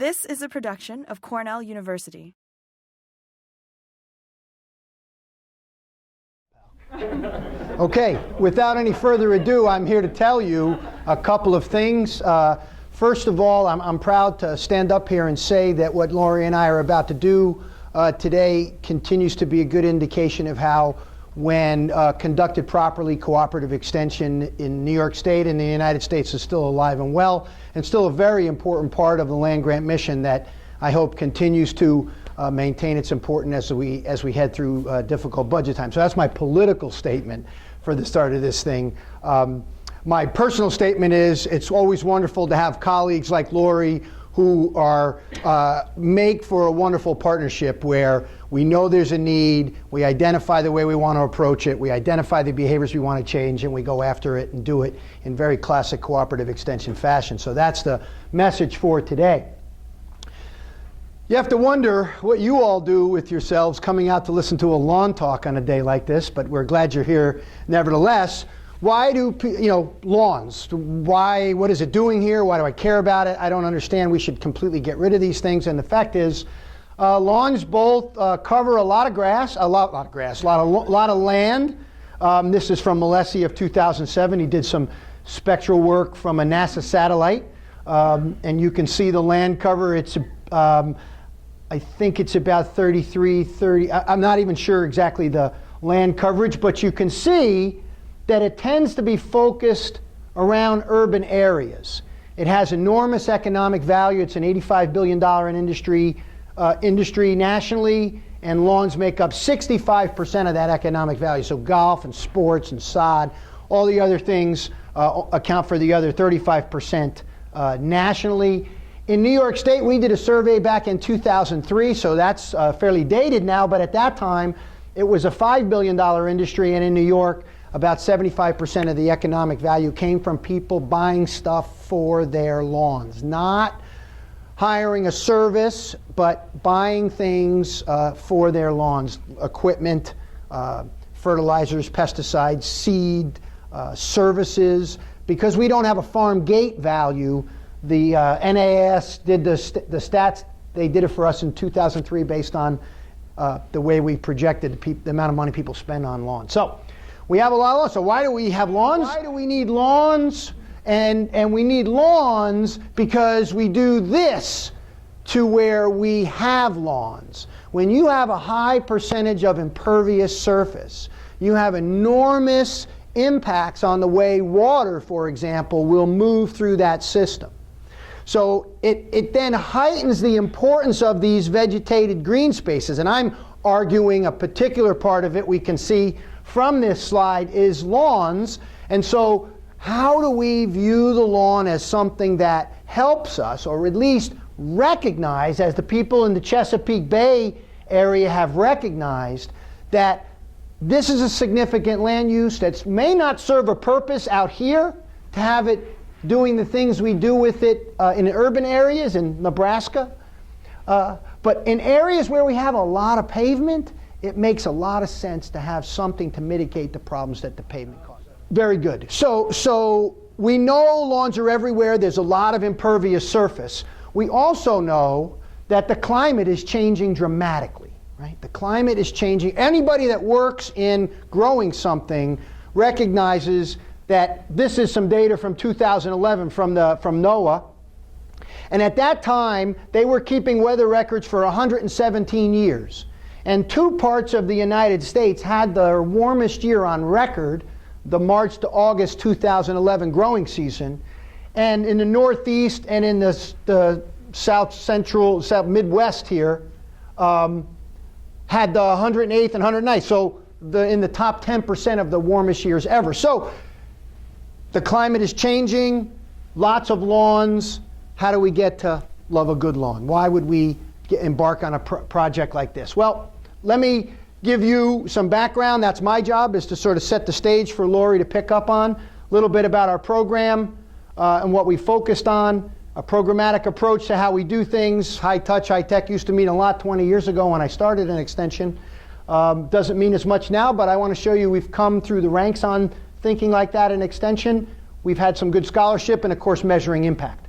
This is a production of Cornell University. Okay, without any further ado, I'm here to tell you a couple of things. First of all, I'm proud to stand up here and say that what Lori and I are about to do today continues to be a good indication of how, when conducted properly, cooperative extension in New York State and the United States is still alive and well, and still a very important part of the land grant mission that I hope continues to maintain its importance as we head through difficult budget times. So that's my political statement for the start of this thing. My personal statement is it's always wonderful to have colleagues like Lori who are make for a wonderful partnership where we know there's a need, we identify the way we want to approach it, we identify the behaviors we want to change, and we go after it and do it in very classic cooperative extension fashion. So that's the message for today. You have to wonder what you all do with yourselves coming out to listen to a lawn talk on a day like this, but we're glad you're here nevertheless. Why do, lawns? Why, what is it doing here? Why do I care about it? I don't understand. We should completely get rid of these things. And the fact is, lawns both cover a lot of grass, a lot of land. This is from Molesi of 2007. He did some spectral work from a NASA satellite. And you can see the land cover. It's, I think it's about 30. I'm not even sure exactly the land coverage, but you can see that it tends to be focused around urban areas. It has enormous economic value. It's an $85 billion industry nationally, and lawns make up 65% of that economic value. So golf and sports and sod, all the other things account for the other 35% nationally. In New York State, we did a survey back in 2003, so that's fairly dated now, but at that time, it was a $5 billion industry, and in New York, about 75% of the economic value came from people buying stuff for their lawns. Not hiring a service, but buying things for their lawns. Equipment, fertilizers, pesticides, seed, services. Because we don't have a farm gate value, the NAS did the stats. They did it for us in 2003 based on the way we projected the amount of money people spend on lawns. So we have a lot of lawns. So why do we have lawns? Why do we need lawns? And we need lawns because we do this to where we have lawns. When you have a high percentage of impervious surface, you have enormous impacts on the way water, for example, will move through that system. So it then heightens the importance of these vegetated green spaces. And I'm arguing a particular part of it we can see from this slide is lawns. And so how do we view the lawn as something that helps us, or at least recognize, as the people in the Chesapeake Bay area have recognized, that this is a significant land use that may not serve a purpose out here to have it doing the things we do with it in urban areas in Nebraska. But in areas where we have a lot of pavement, it makes a lot of sense to have something to mitigate the problems that the pavement causes. Very good. So we know lawns are everywhere. There's a lot of impervious surface. We also know that the climate is changing dramatically, right? The climate is changing. Anybody that works in growing something recognizes that this is some data from 2011 from NOAA. And at that time, they were keeping weather records for 117 years. And two parts of the United States had their warmest year on record, the March to August 2011 growing season. And in the Northeast and in the South Central, South Midwest here, had the 108th and 109th. So in the top 10% of the warmest years ever. So the climate is changing, lots of lawns. How do we get to love a good lawn? Why would we embark on a project like this? Well, let me give you some background. That's my job, is to sort of set the stage for Lori to pick up on. A little bit about our program and what we focused on. A programmatic approach to how we do things. High touch, high tech used to mean a lot 20 years ago when I started an extension. Doesn't mean as much now, but I want to show you we've come through the ranks on thinking like that in extension. We've had some good scholarship and, of course, measuring impact.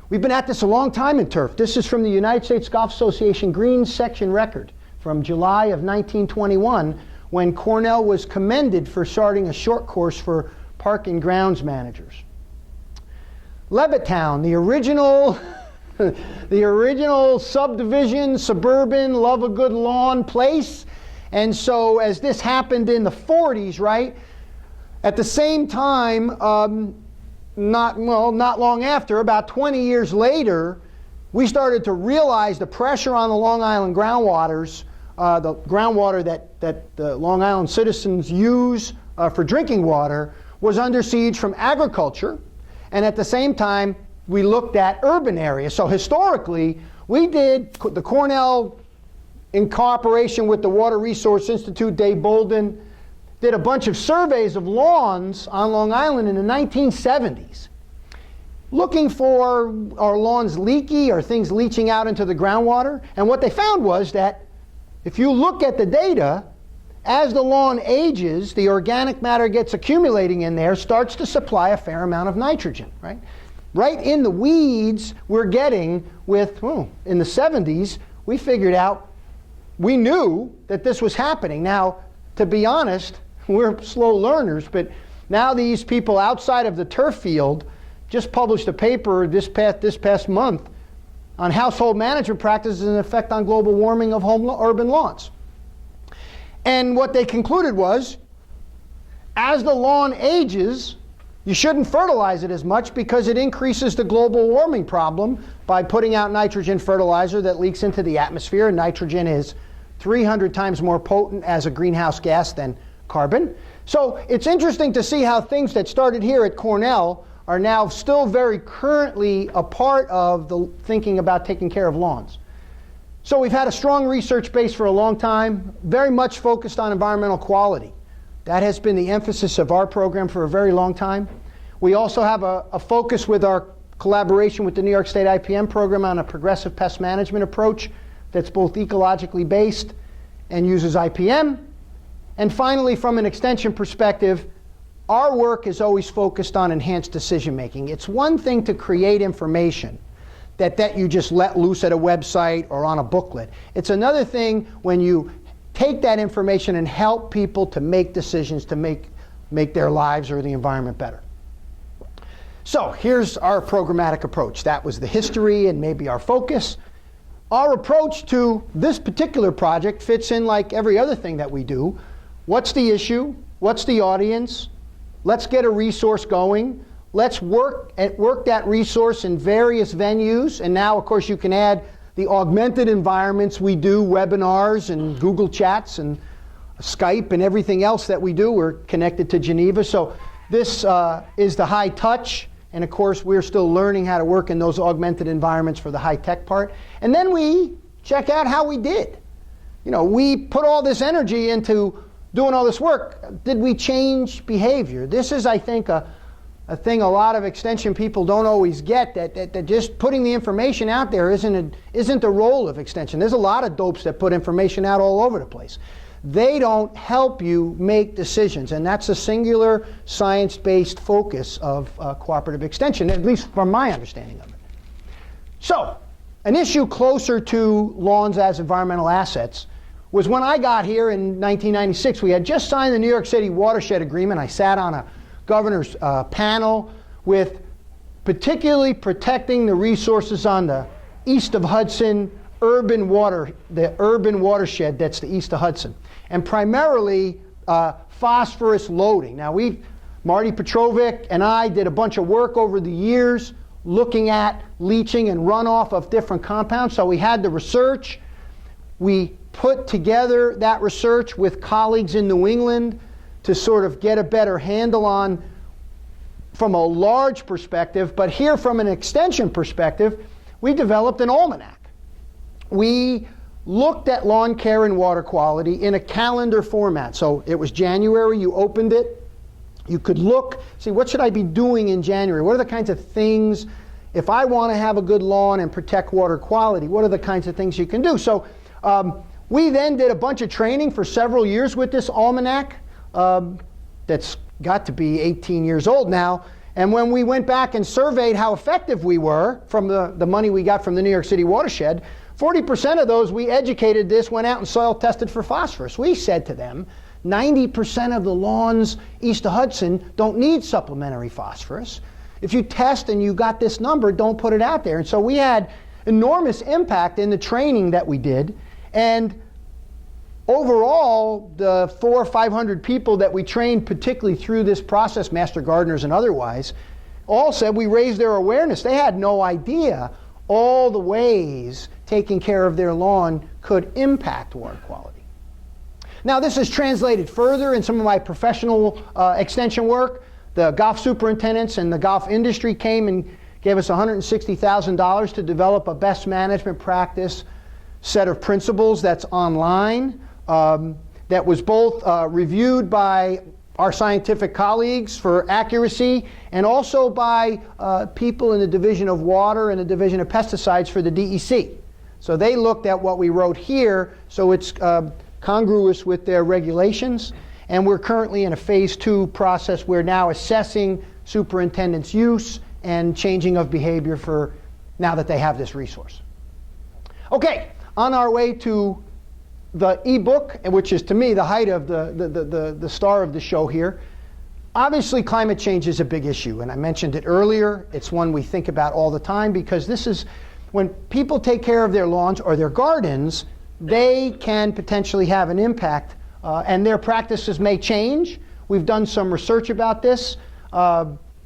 We've been at this a long time in turf. This is from the United States Golf Association Greens Section record from July of 1921, when Cornell was commended for starting a short course for park and grounds managers. Levittown, the original the original subdivision, suburban, love a good lawn place. And so as this happened in the 40s, right, at the same time, not long after, about 20 years later, we started to realize the pressure on the Long Island groundwaters, the groundwater that the Long Island citizens use for drinking water, was under siege from agriculture. And at the same time, we looked at urban areas. So historically, we did, the Cornell, in cooperation with the Water Resource Institute, Dave Bolden, did a bunch of surveys of lawns on Long Island in the 1970s, looking for, are lawns leaky, are things leaching out into the groundwater? And what they found was that if you look at the data, as the lawn ages, the organic matter gets accumulating in there, starts to supply a fair amount of nitrogen, right? Right in the weeds, we're getting with, in the 70s, we figured out, we knew that this was happening. Now, to be honest, we're slow learners, but now these people outside of the turf field just published a paper this past month on household management practices and effect on global warming of urban lawns. And what they concluded was, as the lawn ages, you shouldn't fertilize it as much because it increases the global warming problem by putting out nitrogen fertilizer that leaks into the atmosphere. And nitrogen is 300 times more potent as a greenhouse gas than carbon. So it's interesting to see how things that started here at Cornell are now still very currently a part of the thinking about taking care of lawns. So we've had a strong research base for a long time, very much focused on environmental quality. That has been the emphasis of our program for a very long time. We also have a focus with our collaboration with the New York State IPM program on a progressive pest management approach that's both ecologically based and uses IPM. And finally, from an extension perspective, our work is always focused on enhanced decision making. It's one thing to create information that you just let loose at a website or on a booklet. It's another thing when you take that information and help people to make decisions to make their lives or the environment better. So here's our programmatic approach. That was the history and maybe our focus. Our approach to this particular project fits in like every other thing that we do. What's the issue? What's the audience? Let's get a resource going. Let's work that resource in various venues. And now, of course, you can add the augmented environments we do, webinars and Google Chats and Skype and everything else that we do. We're connected to Geneva. So this is the high touch. And of course, we're still learning how to work in those augmented environments for the high tech part. And then we check out how we did. You know, we put all this energy into doing all this work. Did we change behavior? This is, I think, a thing a lot of extension people don't always get, that just putting the information out there isn't the role of extension. There's a lot of dopes that put information out all over the place. They don't help you make decisions, and that's a singular science-based focus of cooperative extension, at least from my understanding of it. So, an issue closer to lawns as environmental assets was when I got here in 1996. We had just signed the New York City Watershed Agreement. I sat on a governor's panel with particularly protecting the resources on the east of Hudson the urban watershed that's the east of Hudson, and primarily phosphorus loading. Now Marty Petrovic and I did a bunch of work over the years looking at leaching and runoff of different compounds. So we had the research. We put together that research with colleagues in New England to sort of get a better handle on from a large perspective. But here from an extension perspective, we developed an almanac. We looked at lawn care and water quality in a calendar format. So it was January, you opened it, you could look, see what should I be doing in January? What are the kinds of things, if I want to have a good lawn and protect water quality, what are the kinds of things you can do? So we then did a bunch of training for several years with this almanac that's got to be 18 years old now. And when we went back and surveyed how effective we were from the money we got from the New York City watershed, 40% of those we educated this went out and soil tested for phosphorus. We said to them, 90% of the lawns east of Hudson don't need supplementary phosphorus. If you test and you got this number, don't put it out there. And so we had enormous impact in the training that we did. And overall, the 400 or 500 people that we trained, particularly through this process, master gardeners and otherwise, all said we raised their awareness. They had no idea all the ways taking care of their lawn could impact water quality. Now, this is translated further in some of my professional extension work. The golf superintendents and the golf industry came and gave us $160,000 to develop a best management practice set of principles that's online, that was both reviewed by our scientific colleagues for accuracy and also by people in the Division of Water and the Division of Pesticides for the DEC. So they looked at what we wrote here, so it's congruous with their regulations. And we're currently in a phase 2 process. We're now assessing superintendents' use and changing of behavior for now that they have this resource. Okay, on our way to the ebook, which is to me the height of the star of the show here. Obviously, climate change is a big issue, and I mentioned it earlier. It's one we think about all the time because this is when people take care of their lawns or their gardens, they can potentially have an impact. And their practices may change. We've done some research about this.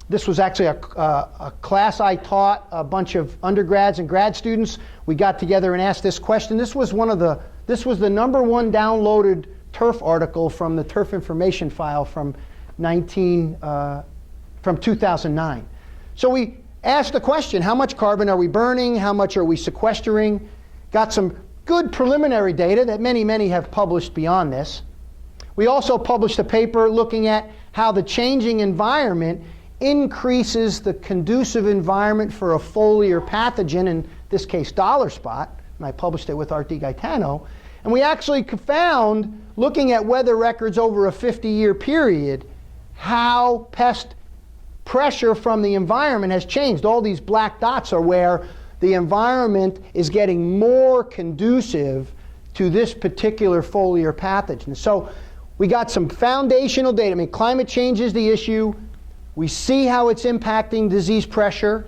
This was actually a class I taught a bunch of undergrads and grad students. We got together and asked this question. This was the #1 downloaded turf article from the turf information file from 2009. So we asked the question, how much carbon are we burning? How much are we sequestering? Got some good preliminary data that many have published beyond this. We also published a paper looking at how the changing environment increases the conducive environment for a foliar pathogen, in this case dollar spot, and I published it with Art DiGaetano. And we actually found, looking at weather records over a 50-year period, how pest pressure from the environment has changed. All these black dots are where the environment is getting more conducive to this particular foliar pathogen. So we got some foundational data. I mean, climate change is the issue. We see how it's impacting disease pressure.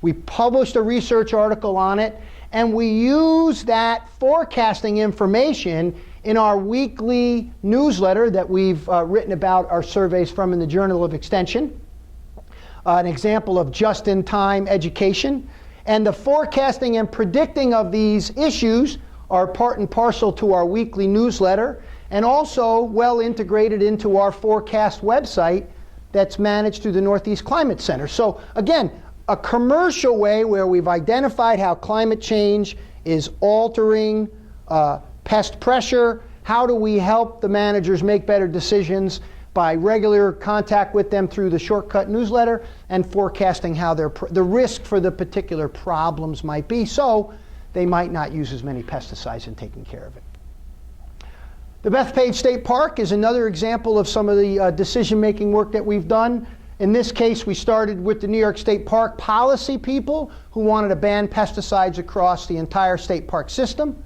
We published a research article on it, and we use that forecasting information in our weekly newsletter that we've written about our surveys from in the Journal of Extension. An example of just-in-time education. And the forecasting and predicting of these issues are part and parcel to our weekly newsletter, and also well integrated into our forecast website that's managed through the Northeast Climate Center. So again, a commercial way where we've identified how climate change is altering pest pressure. How do we help the managers make better decisions by regular contact with them through the shortcut newsletter and forecasting how the risk for the particular problems might be, so they might not use as many pesticides in taking care of it. The Bethpage State Park is another example of some of the decision-making work that we've done. In this case, we started with the New York State Park policy people who wanted to ban pesticides across the entire state park system.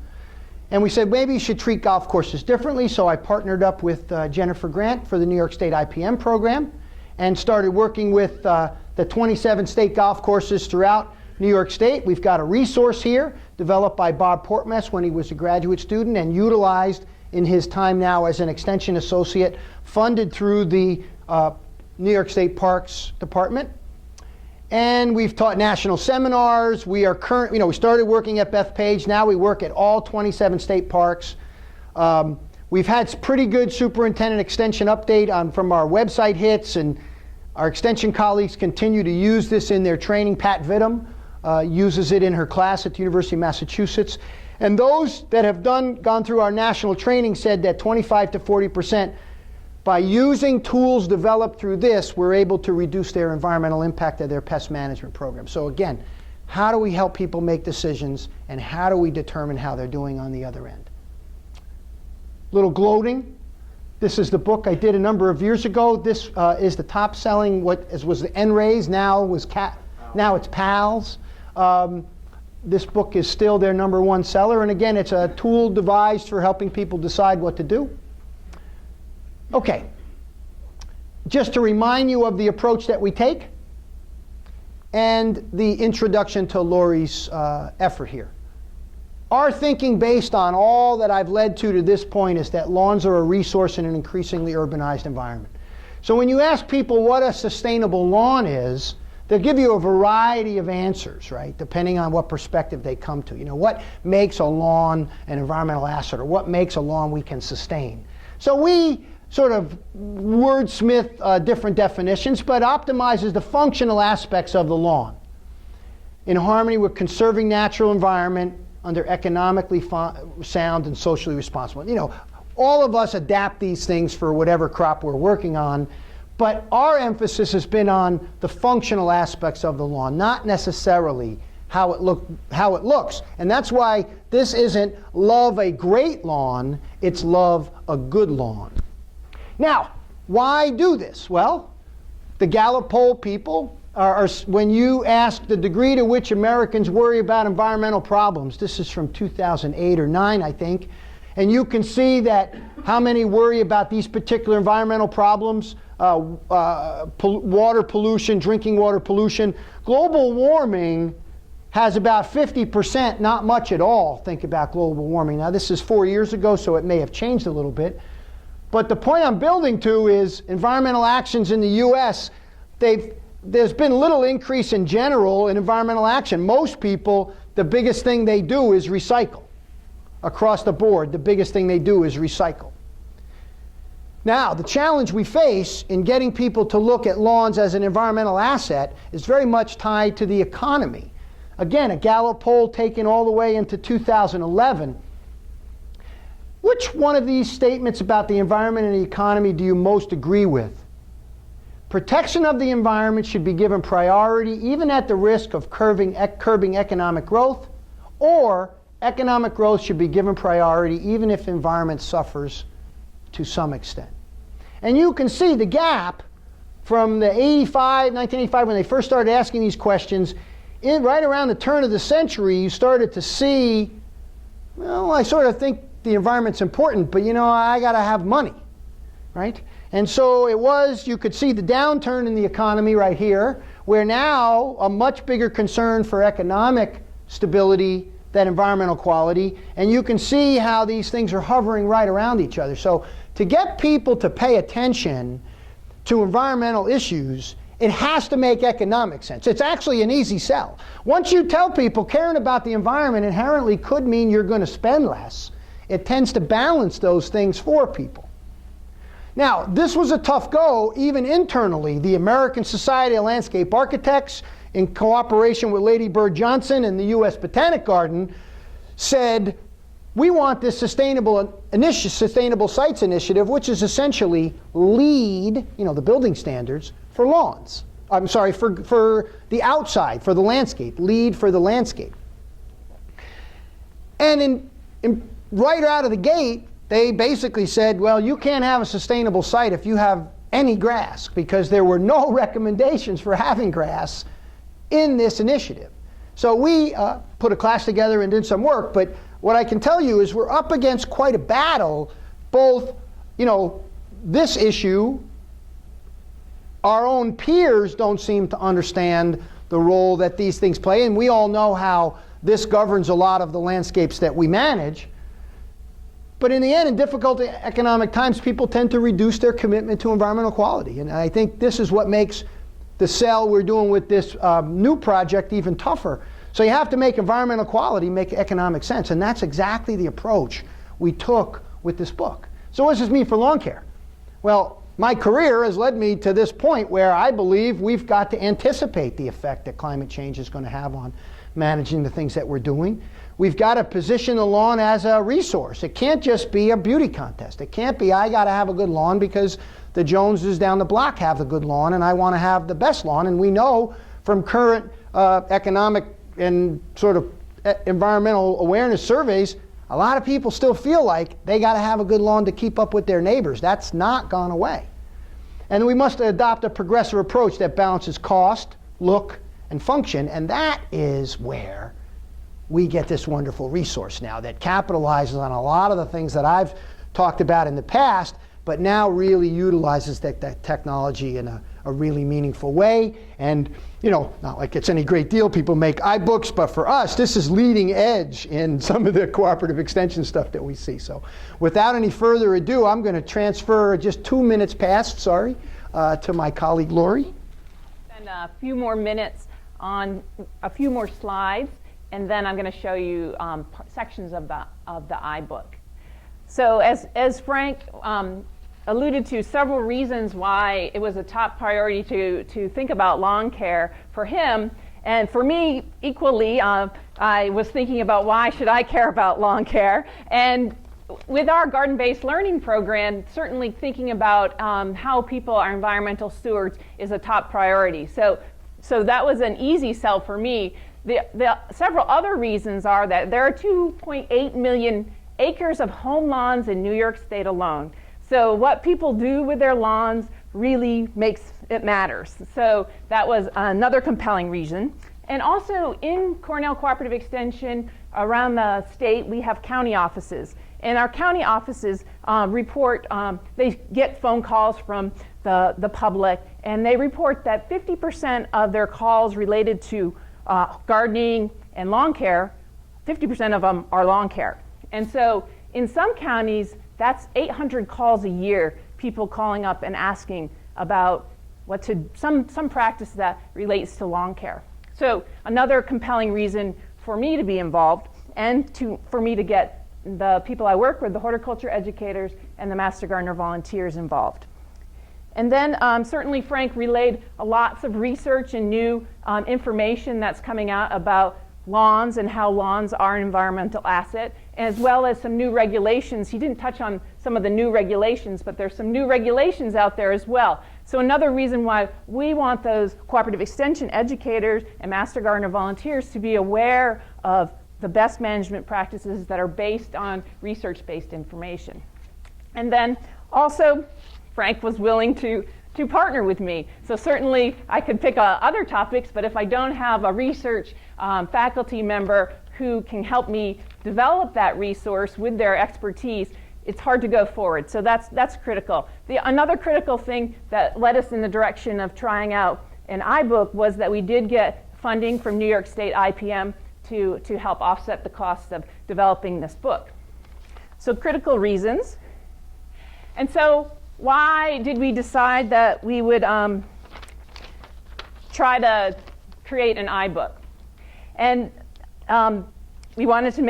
And we said, maybe you should treat golf courses differently, so I partnered up with Jennifer Grant for the New York State IPM program and started working with the 27 state golf courses throughout New York State. We've got a resource here developed by Bob Portmess when he was a graduate student and utilized in his time now as an extension associate, funded through the New York State Parks Department. And we've taught national seminars. We are we started working at Bethpage. Now we work at all 27 state parks. We've had pretty good superintendent extension update from our website hits, and our extension colleagues continue to use this in their training. Pat Vittum uses it in her class at the University of Massachusetts. And those that have gone through our national training said that 25 to 40%, by using tools developed through this, we're able to reduce their environmental impact of their pest management program. So again, how do we help people make decisions, and how do we determine how they're doing on the other end? Little gloating. This is the book I did a number of years ago. This is the top-selling, was the N-Rays, now it's PALS. This book is still their #1 seller, and again, it's a tool devised for helping people decide what to do. Okay, just to remind you of the approach that we take and the introduction to Lori's effort here. Our thinking based on all that I've led to this point is that lawns are a resource in an increasingly urbanized environment. So when you ask people what a sustainable lawn is, they'll give you a variety of answers, right, depending on what perspective they come to. You know, what makes a lawn an environmental asset, or what makes a lawn we can sustain? So we sort of wordsmith different definitions, but optimizes the functional aspects of the lawn in harmony with conserving natural environment under economically sound and socially responsible. You know, all of us adapt these things for whatever crop we're working on, but our emphasis has been on the functional aspects of the lawn, not necessarily how it looks. And that's why this isn't love a great lawn, it's love a good lawn. Now, why do this? Well, the Gallup poll people when you ask the degree to which Americans worry about environmental problems, this is from 2008 or 9, I think, and you can see that how many worry about these particular environmental problems, water pollution, drinking water pollution. Global warming has about 50%, not much at all, think about global warming. Now, this is 4 years ago, so it may have changed a little bit. But the point I'm building to is environmental actions in the U.S., there's been little increase in general in environmental action. Most people, the biggest thing they do is recycle. Across the board, the biggest thing they do is recycle. Now, the challenge we face in getting people to look at lawns as an environmental asset is very much tied to the economy. Again, a Gallup poll taken all the way into 2011. Which one of these statements about the environment and the economy do you most agree with? Protection of the environment should be given priority even at the risk of curbing economic growth, or economic growth should be given priority even if the environment suffers to some extent. And you can see the gap from the 1985, when they first started asking these questions, right around the turn of the century, you started to see, well, I sort of think the environment's important, but you know, I got to have money, right? And so it was, you could see the downturn in the economy right here, where now a much bigger concern for economic stability than environmental quality, and you can see how these things are hovering right around each other. So to get people to pay attention to environmental issues, it has to make economic sense. It's actually an easy sell. Once you tell people caring about the environment inherently could mean you're going to spend less, it tends to balance those things for people. Now, this was a tough go, even internally. The American Society of Landscape Architects, in cooperation with Lady Bird Johnson and the U.S. Botanic Garden, said, we want this sustainable sites initiative, which is essentially LEED, you know, the building standards, for lawns. I'm sorry, for the outside, for the landscape, LEED for the landscape. And right out of the gate, they basically said, well, you can't have a sustainable site if you have any grass, because there were no recommendations for having grass in this initiative. So we put a class together and did some work, but what I can tell you is we're up against quite a battle, both, you know, this issue, our own peers don't seem to understand the role that these things play, and we all know how this governs a lot of the landscapes that we manage. But in the end, in difficult economic times, people tend to reduce their commitment to environmental quality. And I think this is what makes the sell we're doing with this new project even tougher. So you have to make environmental quality make economic sense. And that's exactly the approach we took with this book. So what does this mean for lawn care? Well, my career has led me to this point where I believe we've got to anticipate the effect that climate change is going to have on managing the things that we're doing. We've got to position the lawn as a resource. It can't just be a beauty contest. It can't be, I got to have a good lawn because the Joneses down the block have the good lawn and I want to have the best lawn. And we know from current economic and sort of environmental awareness surveys, A lot of people still feel like they got to have a good lawn to keep up with their neighbors. That's not gone away. And we must adopt a progressive approach that balances cost, look, and function, and that is where we get this wonderful resource now that capitalizes on a lot of the things that I've talked about in the past, but now really utilizes that technology in a really meaningful way. And, you know, not like it's any great deal, people make iBooks, but for us, this is leading edge in some of the cooperative extension stuff that we see. So without any further ado, I'm going to transfer just 2 minutes past, to my colleague Lori. Spend a few more minutes on a few more slides, and then I'm going to show you sections of the iBook. So as Frank alluded to, several reasons why it was a top priority to think about lawn care for him. And for me, equally, I was thinking about why should I care about lawn care. And with our garden-based learning program, certainly thinking about how people are environmental stewards is a top priority. So that was an easy sell for me. The several other reasons are that there are 2.8 million acres of home lawns in New York State alone. So what people do with their lawns really makes it matters. So that was another compelling reason. And also in Cornell Cooperative Extension around the state, we have county offices. And our county offices report, they get phone calls from the public, and they report that 50% of their calls related to gardening and lawn care, 50% of them are lawn care. And so in some counties, that's 800 calls a year, people calling up and asking about some practice that relates to lawn care. So another compelling reason for me to be involved and for me to get the people I work with, the horticulture educators and the Master Gardener volunteers involved. And then certainly Frank relayed lots of research and new information that's coming out about lawns and how lawns are an environmental asset, as well as some new regulations. He didn't touch on some of the new regulations, but there's some new regulations out there as well. So another reason why we want those cooperative extension educators and Master Gardener volunteers to be aware of the best management practices that are based on research-based information. And then also, Frank was willing to partner with me. So certainly I could pick other topics, but if I don't have a research faculty member who can help me develop that resource with their expertise, it's hard to go forward. So that's critical. Another critical thing that led us in the direction of trying out an iBook was that we did get funding from New York State IPM to help offset the cost of developing this book. So critical reasons. And so why did we decide that we would try to create an iBook? And we wanted to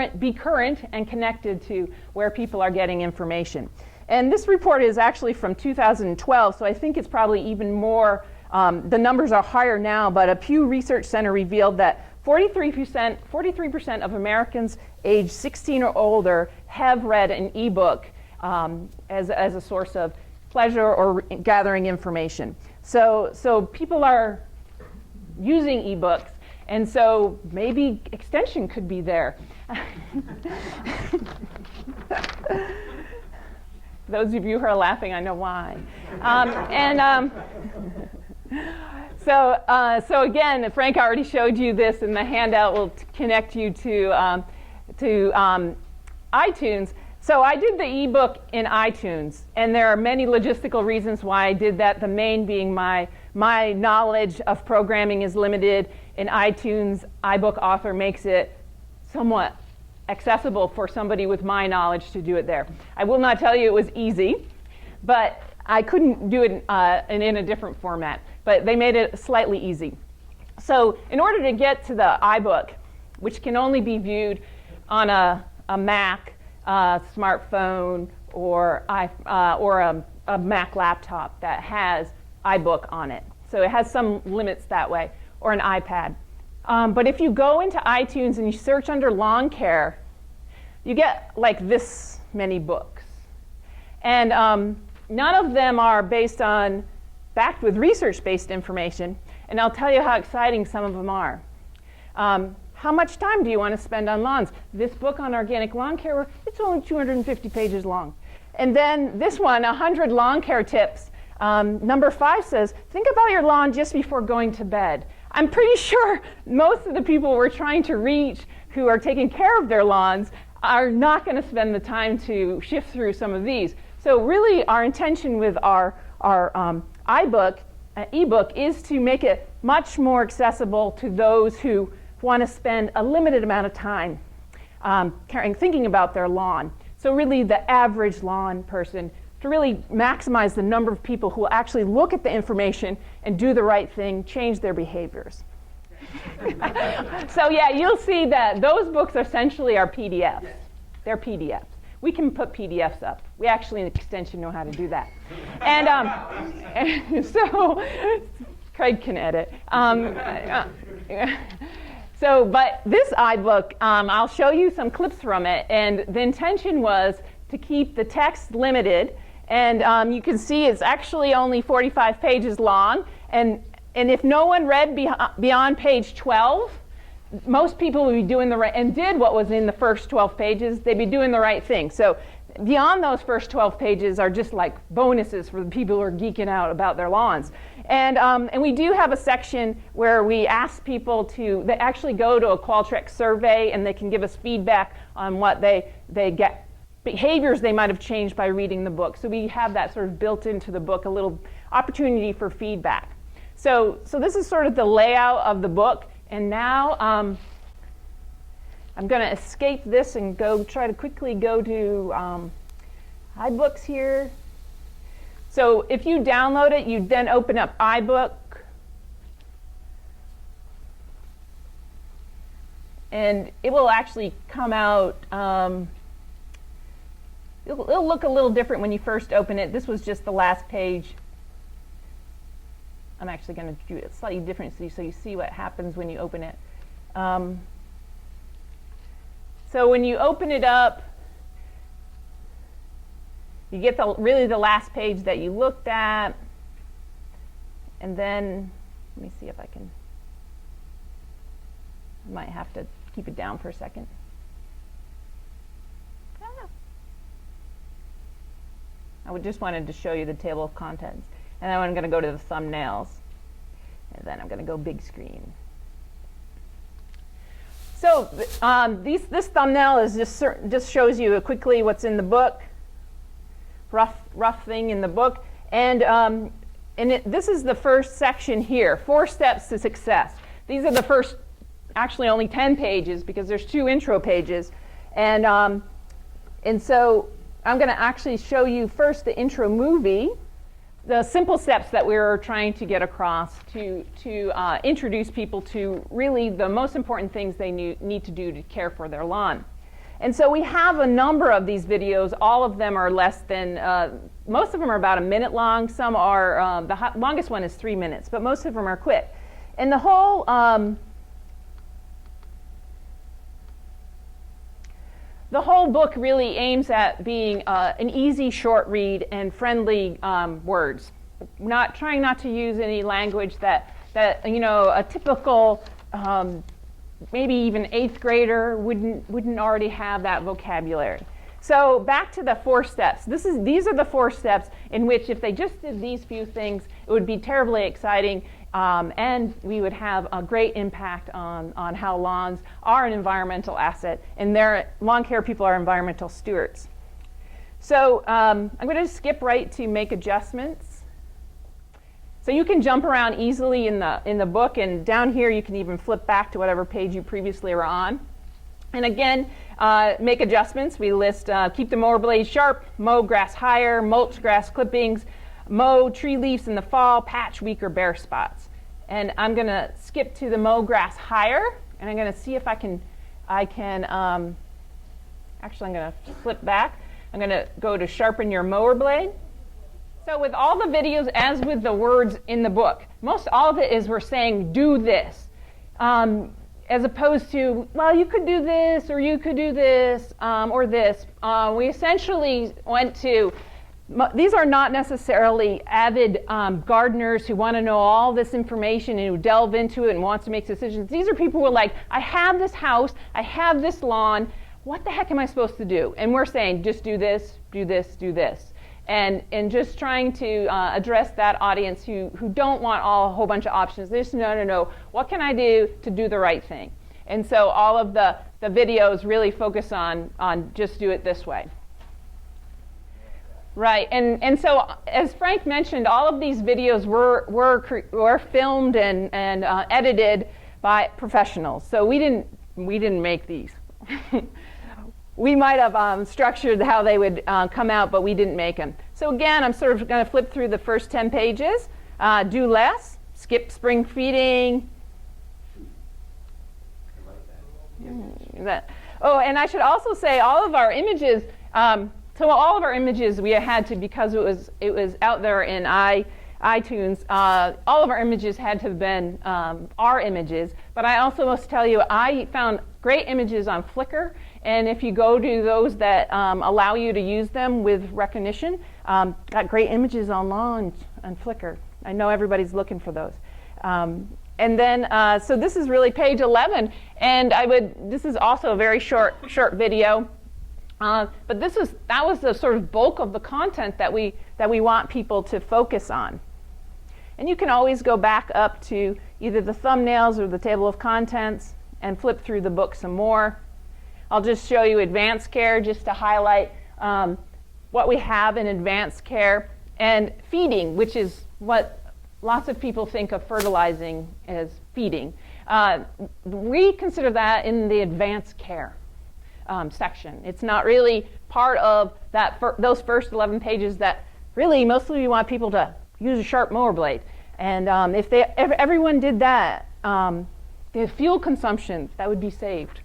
be current and connected to where people are getting information. And this report is actually from 2012, so I think it's probably even more, the numbers are higher now, but a Pew Research Center revealed that 43% of Americans aged 16 or older have read an ebook as a source of pleasure or gathering information. So people are using ebooks, and so maybe extension could be there. Those of you who are laughing, I know why. So again, Frank already showed you this, and the handout will connect you to iTunes. So I did the ebook in iTunes, and there are many logistical reasons why I did that. The main being my knowledge of programming is limited. In iTunes, iBook Author makes it somewhat accessible for somebody with my knowledge to do it there. I will not tell you it was easy, but I couldn't do it in a different format. But they made it slightly easy. So in order to get to the iBook, which can only be viewed on a Mac, smartphone, or a Mac laptop that has iBook on it. So it has some limits that way, or an iPad. But if you go into iTunes and you search under lawn care, you get like this many books. And none of them are backed with research-based information, and I'll tell you how exciting some of them are. How much time do you want to spend on lawns? This book on organic lawn care, it's only 250 pages long. And then this one, 100 lawn care tips. Number 5 says, think about your lawn just before going to bed. I'm pretty sure most of the people we're trying to reach who are taking care of their lawns are not going to spend the time to shift through some of these. So really our intention with our ebook is to make it much more accessible to those who want to spend a limited amount of time thinking about their lawn. So really the average lawn person, to really maximize the number of people who will actually look at the information and do the right thing, change their behaviors. So yeah, you'll see that those books essentially are PDFs. They're PDFs. We can put PDFs up. We actually in Extension know how to do that. And so Craig can edit. But this iBook, I'll show you some clips from it. And the intention was to keep the text limited. And you can see it's actually only 45 pages long. And if no one read beyond page 12, most people would be doing the right, and did what was in the first 12 pages, they'd be doing the right thing. So beyond those first 12 pages are just like bonuses for the people who are geeking out about their lawns. And we do have a section where we ask people they actually go to a Qualtrics survey and they can give us feedback on what they get, behaviors they might have changed by reading the book. So we have that sort of built into the book, a little opportunity for feedback. So this is sort of the layout of the book. And now I'm going to escape this and try to quickly go to iBooks here. So if you download it, you then open up iBook. And it will actually come out, it'll look a little different when you first open it. This was just the last page. I'm actually going to do it slightly different so you see what happens when you open it. So when you open it up, you get really the last page that you looked at. And then, let me see if I might have to keep it down for a second. I just wanted to show you the table of contents. And then I'm going to go to the thumbnails. And then I'm going to go big screen. So this thumbnail is just shows you quickly what's in the book. Rough thing in the book. And this is the first section here, 4 steps to success. These are the first, actually only 10 pages because there's 2 intro pages. And so I'm going to actually show you first the intro movie. The simple steps that we're trying to get across to introduce people to really the most important things they need to do to care for their lawn. And so we have a number of these videos. All of them are less than, most of them are about a minute long. Some are, the longest one is 3 minutes, but most of them are quick. And the whole, book really aims at being an easy, short read and friendly words. Trying not to use any language that a typical maybe even 8th grader wouldn't already have that vocabulary. So back to the 4 steps. These are the 4 steps in which if they just did these few things, it would be terribly exciting. And we would have a great impact on how lawns are an environmental asset, and lawn care people are environmental stewards. So I'm going to skip right to make adjustments. So you can jump around easily in the book, and down here you can even flip back to whatever page you previously were on. And again, make adjustments. We list keep the mower blades sharp, mow grass higher, mulch grass clippings, mow tree leaves in the fall, patch weak or bare spots. And I'm going to skip to the mow grass higher, and I'm going to see if I can actually I'm going to flip back. I'm going to go to sharpen your mower blade. So with all the videos, as with the words in the book, most all of it is we're saying do this. As opposed to, well, you could do this, or you could do this, or this. We essentially went to these are not necessarily avid gardeners who want to know all this information and who delve into it and wants to make decisions. These are people who are like, I have this house, I have this lawn, what the heck am I supposed to do? And we're saying, just do this, do this, do this. And just trying to address that audience who don't want a whole bunch of options. They just, no, what can I do to do the right thing? And so all of the videos really focus on just do it this way. Right, and so as Frank mentioned, all of these videos were filmed and edited by professionals. So we didn't make these. We might have structured how they would come out, but we didn't make them. So again, I'm sort of going to flip through the first 10 pages. Do less, skip spring feeding. Oh, and I should also say all of our images. So all of our images we had to, because it was out there in iTunes, all of our images had to have been our images. But I also must tell you, I found great images on Flickr. And if you go to those that allow you to use them with recognition, got great images on launch on Flickr. I know everybody's looking for those. And then, so this is really page 11. And this is also a very short video. But that was the sort of bulk of the content that we want people to focus on. And you can always go back up to either the thumbnails or the table of contents and flip through the book some more. I'll just show you advanced care just to highlight what we have in advanced care, and feeding, which is what lots of people think of fertilizing as feeding. We consider that in the advanced care section. It's not really part of those first 11 pages that really mostly we want people to use a sharp mower blade. And if everyone did that, the fuel consumption that would be saved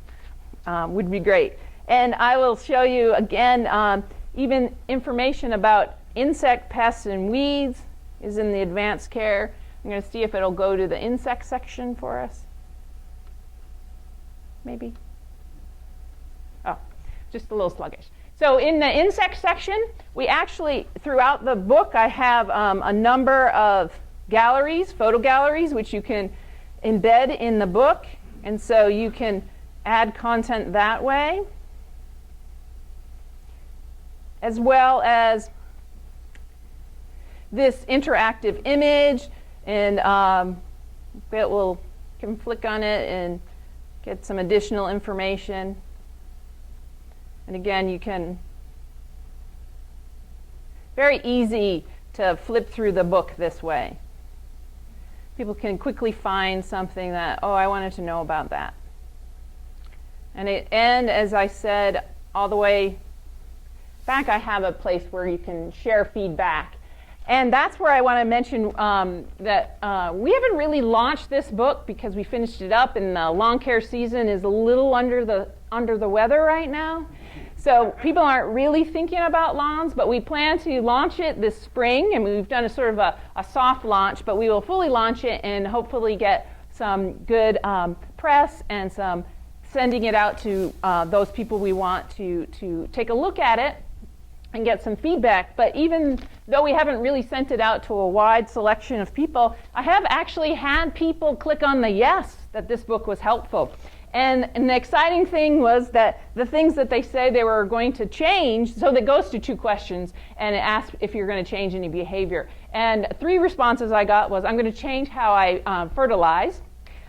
would be great. And I will show you again even information about insect pests and weeds is in the advanced care. I'm going to see if it'll go to the insect section for us. Maybe. Oh, just a little sluggish. So in the insect section, we actually, throughout the book, I have a number of galleries, photo galleries, which you can embed in the book. And so you can add content that way, as well as this interactive image. And you can flick on it and get some additional information. And again, you can, very easy to flip through the book this way. People can quickly find something that, oh, I wanted to know about that. And as I said, all the way back, I have a place where you can share feedback. And that's where I want to mention that we haven't really launched this book because we finished it up, and the lawn care season is a little under the weather right now. So people aren't really thinking about lawns, but we plan to launch it this spring, and we've done a sort of a soft launch, but we will fully launch it and hopefully get some good press and some sending it out to those people we want to take a look at it and get some feedback. But even though we haven't really sent it out to a wide selection of people, I have actually had people click on the yes, that this book was helpful. And the exciting thing was that the things that they say they were going to change, so that goes to 2 questions, and it asks if you're going to change any behavior. And 3 responses I got was, I'm going to change how I fertilize.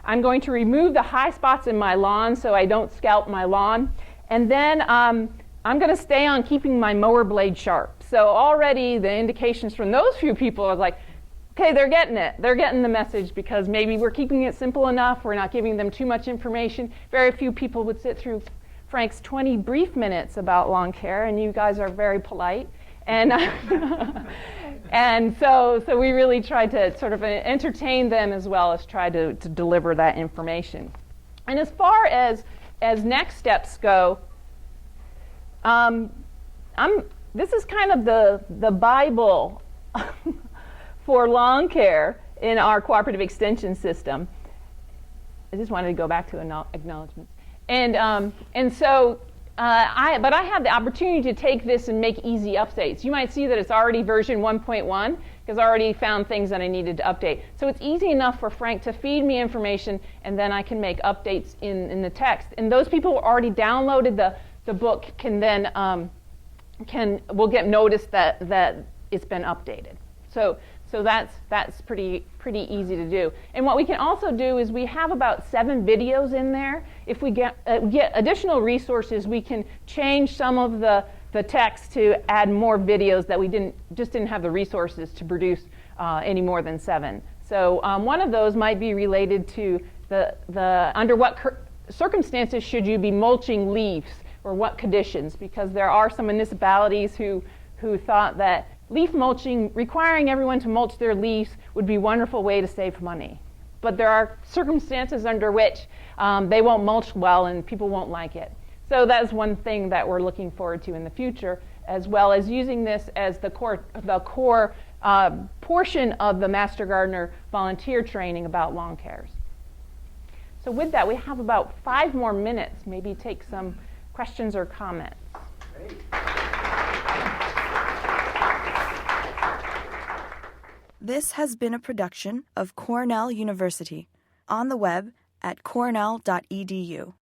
I'm going to remove the high spots in my lawn so I don't scalp my lawn. And then I'm going to stay on keeping my mower blade sharp. So already the indications from those few people are like, okay, they're getting it. They're getting the message, because maybe we're keeping it simple enough. We're not giving them too much information. Very few people would sit through Frank's 20 brief minutes about lawn care, and you guys are very polite. And and so we really tried to sort of entertain them as well as try to deliver that information. And as far as next steps go, this is kind of the Bible for lawn care in our cooperative extension system. I just wanted to go back to acknowledgements. And so but I have the opportunity to take this and make easy updates. You might see that it's already version 1.1 because I already found things that I needed to update. So it's easy enough for Frank to feed me information, and then I can make updates in the text. And those people who already downloaded the book can then will get notice that it's been updated. So that's pretty easy to do. And what we can also do is we have about 7 videos in there. If we get additional resources, we can change some of the text to add more videos that we didn't have the resources to produce any more than 7. So one of those might be related to the under what circumstances should you be mulching leaves, or what conditions, because there are some municipalities who thought that leaf mulching, requiring everyone to mulch their leaves, would be a wonderful way to save money. But there are circumstances under which they won't mulch well and people won't like it. So that's one thing that we're looking forward to in the future, as well as using this as the core portion of the Master Gardener volunteer training about lawn cares. So with that, we have about 5 more minutes. Maybe take some questions or comments. Great. This has been a production of Cornell University, on the web at cornell.edu.